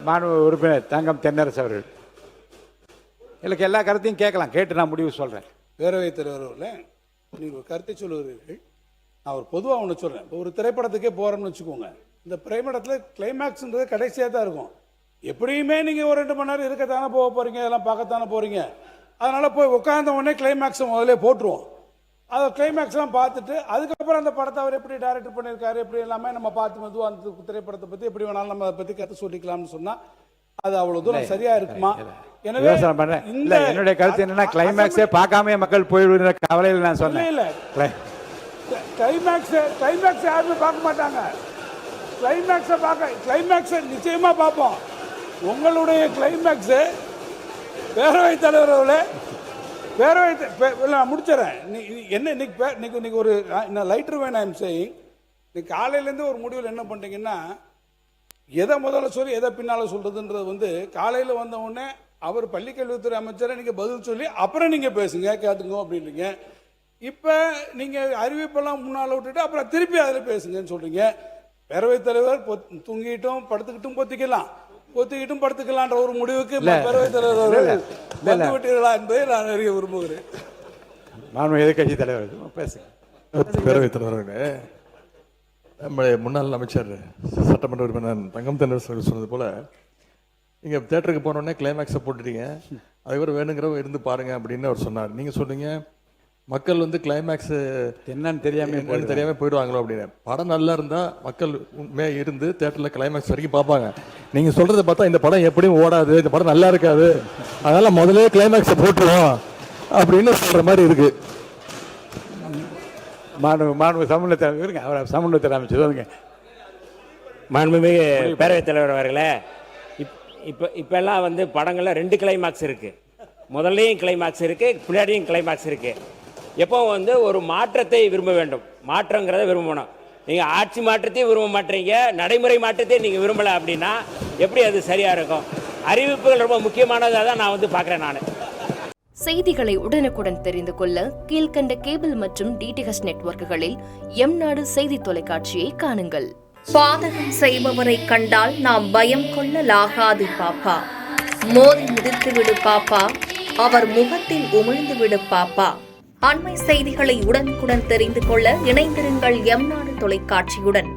மாண்பு உறுப்பினர் தங்கம் தென்னரசு அவர்கள். எனக்கு எல்லா கருத்தையும் கேட்கலாம், கேட்டு நான் முடிவு சொல்கிறேன். பேரவைத் தலைவர் அவர்களே, நீங்கள் ஒரு கருத்தை சொல்லுகிறீர்கள். நான் ஒரு பொதுவாக ஒன்று சொல்கிறேன். இப்போ ஒரு திரைப்படத்துக்கே போகிறோம்னு வச்சுக்கோங்க. இந்த திரைப்படத்தில் கிளைமேக்ஸ்ன்றது கடைசியாக தான் இருக்கும். எப்படியுமே நீங்கள் ஒரு 2 மணி நேரம் இருக்கத்தானே போக போகிறீங்க, இதெல்லாம் பார்க்கத்தானே போகிறீங்க. அதனால் போய் உட்காந்த உடனே கிளைமேக்ஸை முதல்ல போட்டுருவோம். அதை கிளைமேக்ஸ்லாம் பார்த்துட்டு அதுக்கப்புறம் அந்த படத்தை அவர் எப்படி டைரக்டர் பண்ணியிருக்காரு, எப்படி எல்லாமே நம்ம பார்த்து மெதுவாக அந்த திரைப்படத்தை பற்றி எப்படி வேணாலும் நம்ம அதை பற்றி கருத்து சொல்லிக்கலாம்னு சொன்னால் அது அவ்வளோ தூரம் சரியா இருக்குமா? எனவே என்னுடைய கருத்து என்னன்னா, கிளைமேக்ஸே பார்க்காம மக்கள் போயிடுற கவலையில் நான் சொன்னேன். இல்லை கிளைமேக்ஸ் யாருமே பார்க்க மாட்டாங்க. கிளைமேக்ஸை நிச்சயமா பார்ப்போம். உங்களுடைய கிளைமேக்ஸு பேரவைத் தலைவர் அவர்களே, நான் முடிச்சிடறேன். என்ன இன்னைக்கு ஒரு லைட்டர் வேன் ஐம் சேயிங், இன்னைக்கு காலையிலேருந்து ஒரு முடிவில் என்ன பண்ணுறீங்கன்னா, எதை முதல்ல சொல்லி எதை பின்னால் சொல்கிறதுன்றது காலையில் வந்த உடனே அவர் பள்ளிக்கல்வித்துறை அமைச்சரை நீங்கள் பதில் சொல்லி அப்புறம் நீங்கள் பேசுங்க கேட்டுங்க அப்படின்றீங்க. இப்போ நீங்கள் அறிவிப்பெல்லாம் முன்னால் விட்டுட்டு அப்புறம் திருப்பி அதில் பேசுங்கன்னு சொல்கிறீங்க. பேரவைத் தலைவர் தூங்கிட்டும் படுத்துக்கிட்டும் பொத்திக்கிட்டும் படுத்துக்கலான்ற ஒரு முடிவுக்கு பேரவைத் தலைவர் வந்து விட்டீர்களா என்பதை நான் அறிய விரும்புகிறேன். நான் எதிர்கட்சி தலைவர் பேசுங்க. பேரவைத் தலைவர்களே, நம்முடைய முன்னாள் அமைச்சர் சட்டமன்ற உறுப்பினர் தங்கம் தென்னரசு சொன்னது போல, நீங்கள் தேட்டருக்கு போனோடனே கிளைமேக்ஸை போட்டுட்டீங்க, அதுக்கப்புறம் வேணுங்கிறவங்க இருந்து பாருங்க அப்படின்னு அவர் சொன்னார். நீங்கள் சொன்னீங்க மக்கள் கிளைமேக்ஸ் என்னன்னு தெரியாம போயிடுவாங்களோ அப்படின்னு. படம் நல்லா இருந்தால் மக்கள் உண்மையாக இருந்து தேட்டரில் கிளைமேக்ஸ் வரைக்கும் பார்ப்பாங்க. நீங்கள் சொல்கிறத பார்த்தா இந்த படம் எப்படியும் ஓடாது, இந்த படம் நல்லா இருக்காது, அதனால் முதலே கிளைமேக்ஸை போட்டுருவோம் அப்படின்னு சொல்கிற மாதிரி இருக்குது. மாண்பு சமூகத்தை அமைச்சர் மாண்புமிகு பேரவைத் தலைவர் அவர்களே, இப்பெல்லாம் படங்களில் 2 கிளைமாக்ஸ் இருக்குது. முதல்லையும் கிளைமாக்ஸ் இருக்குது, பின்னாடியும் கிளைமாக்ஸ் இருக்குது. எப்போ ஒரு மாற்றத்தை விரும்ப வேண்டும், மாற்றங்கிறத விரும்பணும். நீங்கள் ஆட்சி மாற்றத்தையும் விரும்ப மாட்டீங்க, நடைமுறை மாற்றத்தையும் நீங்கள் விரும்பலை அப்படின்னா எப்படி அது சரியாக இருக்கும்? அறிவிப்புகள் ரொம்ப முக்கியமானதாக தான் நான் பார்க்குறேன். நான் செய்திகளை உடனுக்குடன் தெரிந்து கொள்ள கீழ்கண்ட கேபிள் மற்றும் டிடிஹெச் நெட்வொர்க்குகளில் எம்நாடு செய்தி தொலைக்காட்சியை காணுங்கள். பாதகம் செய்பவரை கண்டால் நாம் பயம் கொள்ளலாகாது பாப்பா. மோதி மிதித்து விடு பாப்பா, அவர் முகத்தில் உமிழ்ந்து விடு பாப்பா. அண்மை செய்திகளை உடனுக்குடன் தெரிந்து கொள்ள இணைந்திருங்கள் எம்நாடு தொலைக்காட்சியுடன்.